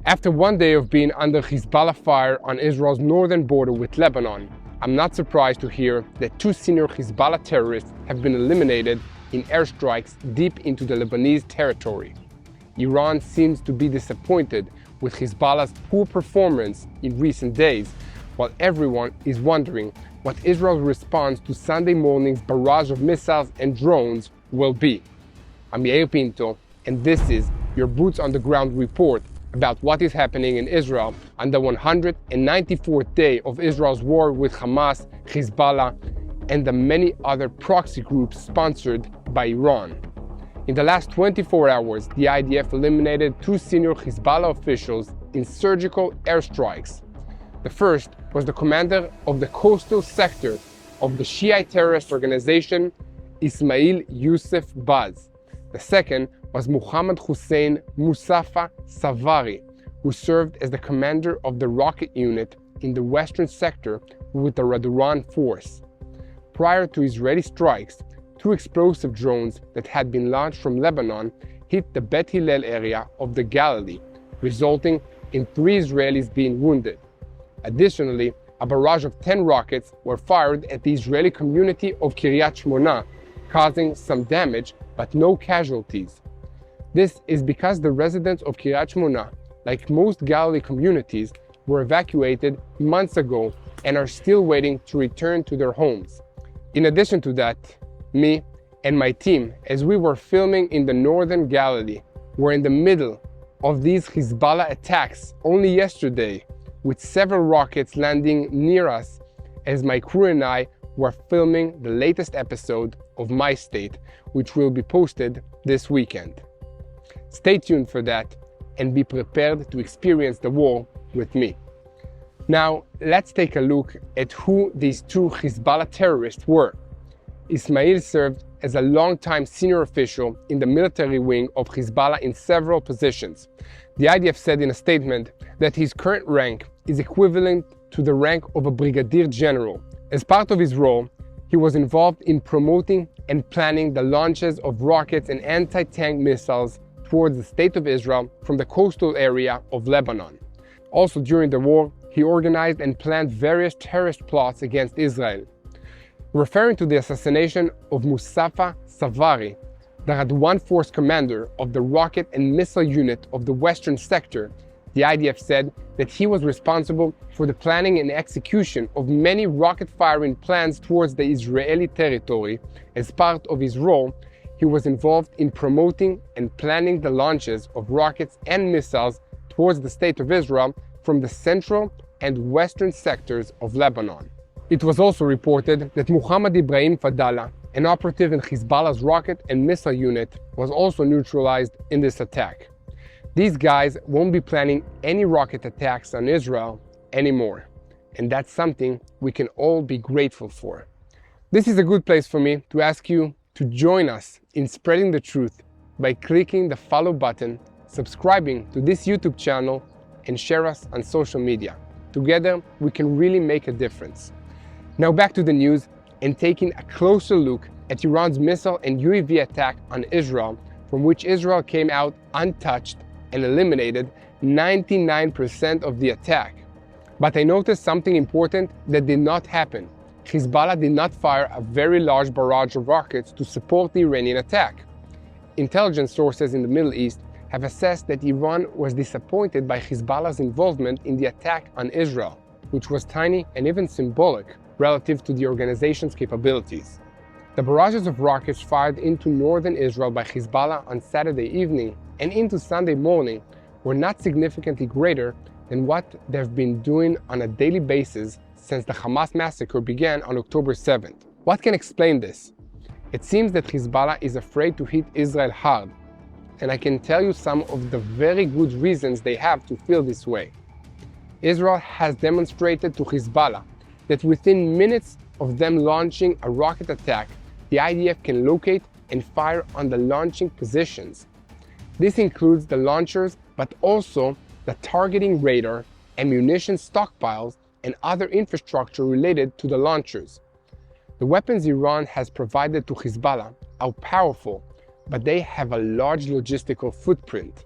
After one day of being under Hezbollah fire on Israel's northern border with Lebanon, I'm not surprised to hear that 2 senior Hezbollah terrorists have been eliminated in airstrikes deep into the Lebanese territory. Iran seems to be disappointed with Hezbollah's poor performance in recent days, while everyone is wondering what Israel's response to Sunday morning's barrage of missiles and drones will be. I'm Yair Pinto, and this is your Boots on the Ground report about what is happening in Israel on the 194th day of Israel's war with Hamas, Hezbollah, and the many other proxy groups sponsored by Iran. In the last 24 hours, the IDF eliminated 2 senior Hezbollah officials in surgical airstrikes. The first was the commander of the coastal sector of the Shiite terrorist organization, Ismail Youssef Baz. The second was Muhammad Hussein Musafa Savari, who served as the commander of the rocket unit in the western sector with the Raduran force. Prior to Israeli strikes, 2 explosive drones that had been launched from Lebanon hit the Bet Hillel area of the Galilee, resulting in 3 Israelis being wounded. Additionally, a barrage of 10 rockets were fired at the Israeli community of Kiryat Shmona, causing some damage but no casualties. This is because the residents of Kiryat Shmona, like most Galilee communities, were evacuated months ago and are still waiting to return to their homes. In addition to that, me and my team, as we were filming in the northern Galilee, were in the middle of these Hezbollah attacks only yesterday, with several rockets landing near us as my crew and I were filming the latest episode of My State, which will be posted this weekend. Stay tuned for that and be prepared to experience the war with me. Now, let's take a look at who these 2 Hezbollah terrorists were. Ismail served as a long-time senior official in the military wing of Hezbollah in several positions. The IDF said in a statement that his current rank is equivalent to the rank of a brigadier general. As part of his role, he was involved in promoting and planning the launches of rockets and anti-tank missiles towards the State of Israel from the coastal area of Lebanon. Also during the war, he organized and planned various terrorist plots against Israel. Referring to the assassination of Musafa Savari, the Raduan force commander of the rocket and missile unit of the western sector, the IDF said that he was responsible for the planning and execution of many rocket-firing plans towards the Israeli territory. As part of his role, he was involved in promoting and planning the launches of rockets and missiles towards the State of Israel from the central and western sectors of Lebanon. It was also reported that Muhammad Ibrahim Fadallah, an operative in Hezbollah's rocket and missile unit, was also neutralized in this attack. These guys won't be planning any rocket attacks on Israel anymore, and that's something we can all be grateful for. This is a good place for me to ask you to join us in spreading the truth by clicking the follow button, subscribing to this YouTube channel, and share us on social media. Together, we can really make a difference. Now back to the news and taking a closer look at Iran's missile and UAV attack on Israel, from which Israel came out untouched and eliminated 99% of the attack. But I noticed something important that did not happen. Hezbollah did not fire a very large barrage of rockets to support the Iranian attack. Intelligence sources in the Middle East have assessed that Iran was disappointed by Hezbollah's involvement in the attack on Israel, which was tiny and even symbolic relative to the organization's capabilities. The barrages of rockets fired into northern Israel by Hezbollah on Saturday evening and into Sunday morning were not significantly greater than what they've been doing on a daily basis since the Hamas massacre began on October 7th. What can explain this? It seems that Hezbollah is afraid to hit Israel hard, and I can tell you some of the very good reasons they have to feel this way. Israel has demonstrated to Hezbollah that within minutes of them launching a rocket attack, the IDF can locate and fire on the launching positions. This includes the launchers, but also the targeting radar, ammunition stockpiles, and other infrastructure related to the launchers. The weapons Iran has provided to Hezbollah are powerful, but they have a large logistical footprint.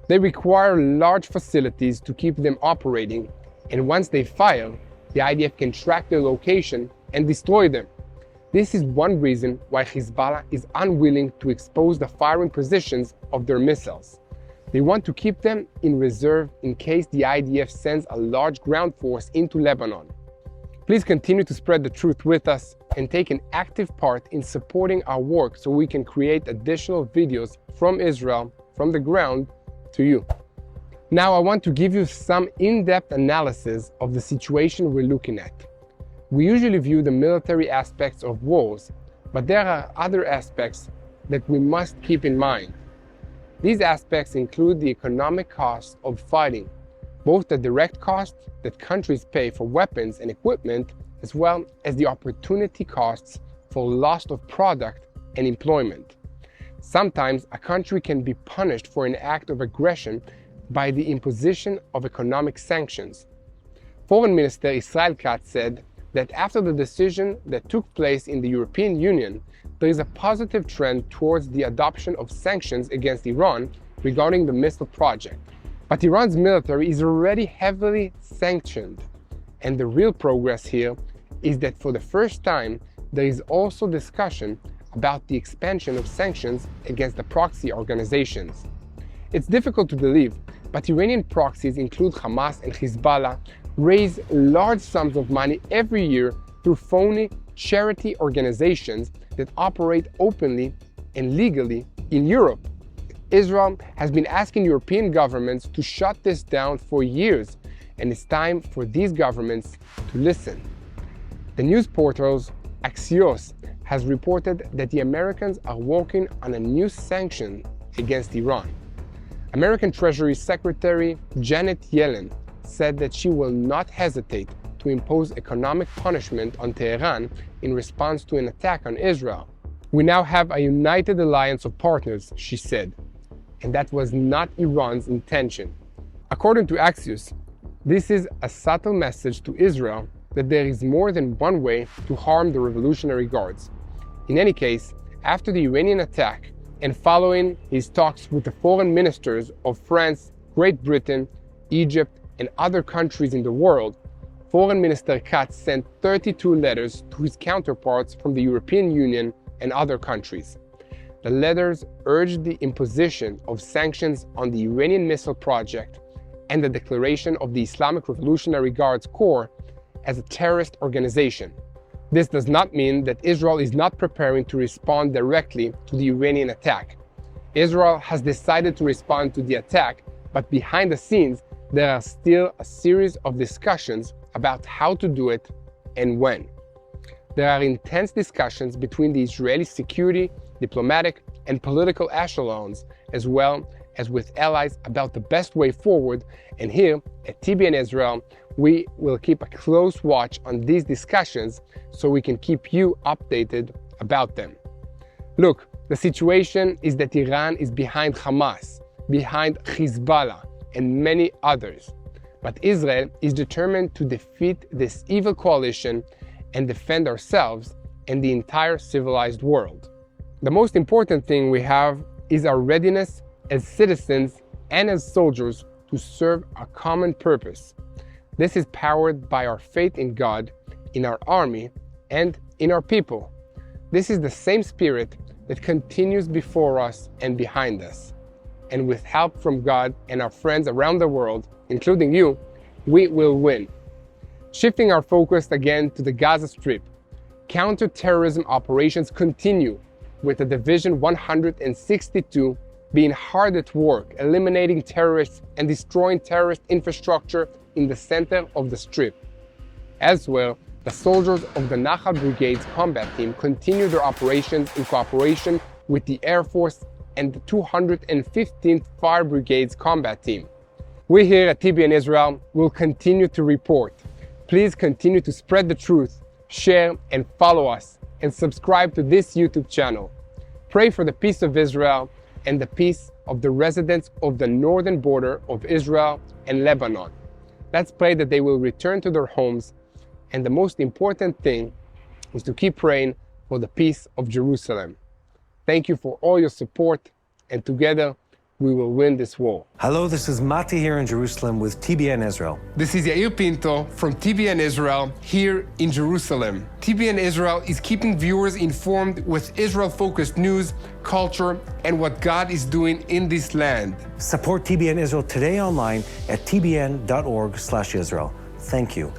They require large facilities to keep them operating, and once they fire, the IDF can track their location and destroy them. This is one reason why Hezbollah is unwilling to expose the firing positions of their missiles. They want to keep them in reserve in case the IDF sends a large ground force into Lebanon. Please continue to spread the truth with us and take an active part in supporting our work so we can create additional videos from Israel, from the ground, to you. Now I want to give you some in-depth analysis of the situation we're looking at. We usually view the military aspects of wars, but there are other aspects that we must keep in mind. These aspects include the economic cost of fighting, both the direct cost that countries pay for weapons and equipment, as well as the opportunity costs for loss of product and employment. Sometimes a country can be punished for an act of aggression by the imposition of economic sanctions. Foreign Minister Israel Katz said that after the decision that took place in the European Union, there is a positive trend towards the adoption of sanctions against Iran regarding the missile project. But Iran's military is already heavily sanctioned, and the real progress here is that for the first time there is also discussion about the expansion of sanctions against the proxy organizations. It's difficult to believe, but Iranian proxies include Hamas and Hezbollah raise large sums of money every year through phony charity organizations that operate openly and legally in Europe. Israel has been asking European governments to shut this down for years, and it's time for these governments to listen. The news portals Axios has reported that the Americans are working on a new sanction against Iran. American Treasury Secretary Janet Yellen said that she will not hesitate to impose economic punishment on Tehran in response to an attack on Israel. We now have a united alliance of partners, she said, and that was not Iran's intention. According to Axios, this is a subtle message to Israel that there is more than one way to harm the Revolutionary Guards. In any case, after the Iranian attack and following his talks with the foreign ministers of France, Great Britain, Egypt, and other countries in the world, Foreign Minister Katz sent 32 letters to his counterparts from the European Union and other countries. The letters urged the imposition of sanctions on the Iranian missile project and the declaration of the Islamic Revolutionary Guards Corps as a terrorist organization. This does not mean that Israel is not preparing to respond directly to the Iranian attack. Israel has decided to respond to the attack, but behind the scenes, there are still a series of discussions about how to do it and when. There are intense discussions between the Israeli security, diplomatic, and political echelons, as well as with allies about the best way forward, and here at TBN Israel, we will keep a close watch on these discussions so we can keep you updated about them. Look, the situation is that Iran is behind Hamas, behind Hezbollah, and many others. But Israel is determined to defeat this evil coalition and defend ourselves and the entire civilized world. The most important thing we have is our readiness as citizens and as soldiers to serve a common purpose. This is powered by our faith in God, in our army, and in our people. This is the same spirit that continues before us and behind us. And with help from God and our friends around the world, including you, we will win. Shifting our focus again to the Gaza Strip, counter-terrorism operations continue, with the Division 162 being hard at work eliminating terrorists and destroying terrorist infrastructure in the center of the Strip. Elsewhere, the soldiers of the Nahal Brigade's combat team continue their operations in cooperation with the Air Force and the 215th Fire Brigade's combat team. We here at TBN Israel will continue to report. Please continue to spread the truth, share and follow us, and subscribe to this YouTube channel. Pray for the peace of Israel and the peace of the residents of the northern border of Israel and Lebanon. Let's pray that they will return to their homes, and the most important thing is to keep praying for the peace of Jerusalem. Thank you for all your support, and together we will win this war. Hello, this is Mati here in Jerusalem with TBN Israel. This is Yair Pinto from TBN Israel here in Jerusalem. TBN Israel is keeping viewers informed with Israel-focused news, culture, and what God is doing in this land. Support TBN Israel today online at tbn.org/Israel. Thank you.